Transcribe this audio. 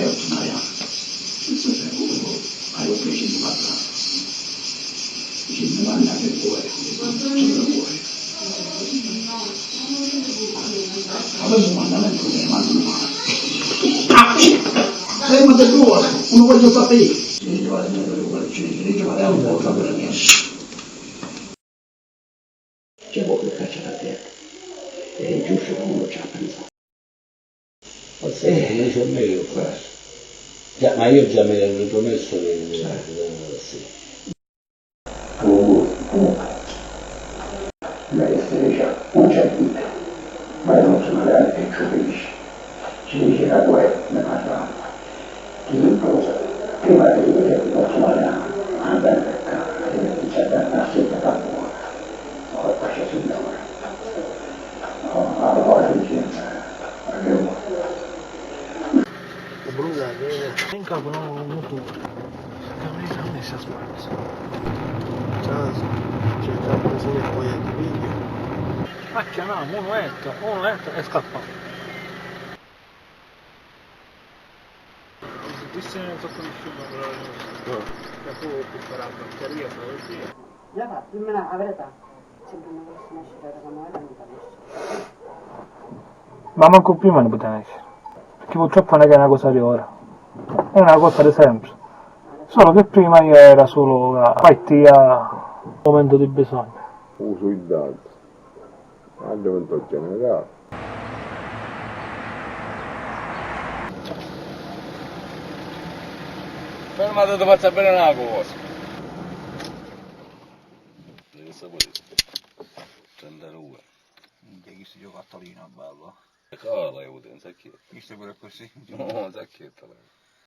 ottenere. Questo è quello hai preciso di parlare. Ci mi manda che vuoi, tutto lo vuoi. Avevo un mandamento che mi mandano male. Ma del tuo, non voglio sapere. Ci diceva un po' per niente. C'è poco che c'è da te. È giusto che uno ci ha pensato. Forse invece è meglio questo. Ma io già mi ero ripromesso di sì. Lei dice, non c'è vita, ma non sono reali e giudici. Ci dice la guerra, ne parla. Chi imposa, prima di dire non sono reali, andare per casa, e dice a sette da buona. Poi c'è signore. Allora dice, in capo non tu non si spazio c'è già preso poi di video macchia no, uno è scappato questo è troppo difficile però da poco per la batteria la fa, dimmi la verità sempre una persona uscita da noi non mi capisce ma manco prima ne poteva essere perché purtroppo non è che è una cosa di ora è una cosa di sempre solo che prima io era solo la partita momento di bisogno uso i dati andamento generale. Fermate, ti faccio bene una cosa. Devi sapere. 32. chi si gioca a Torino, bello Cala, io non sa chi. chi sta pure così No, sa chi è.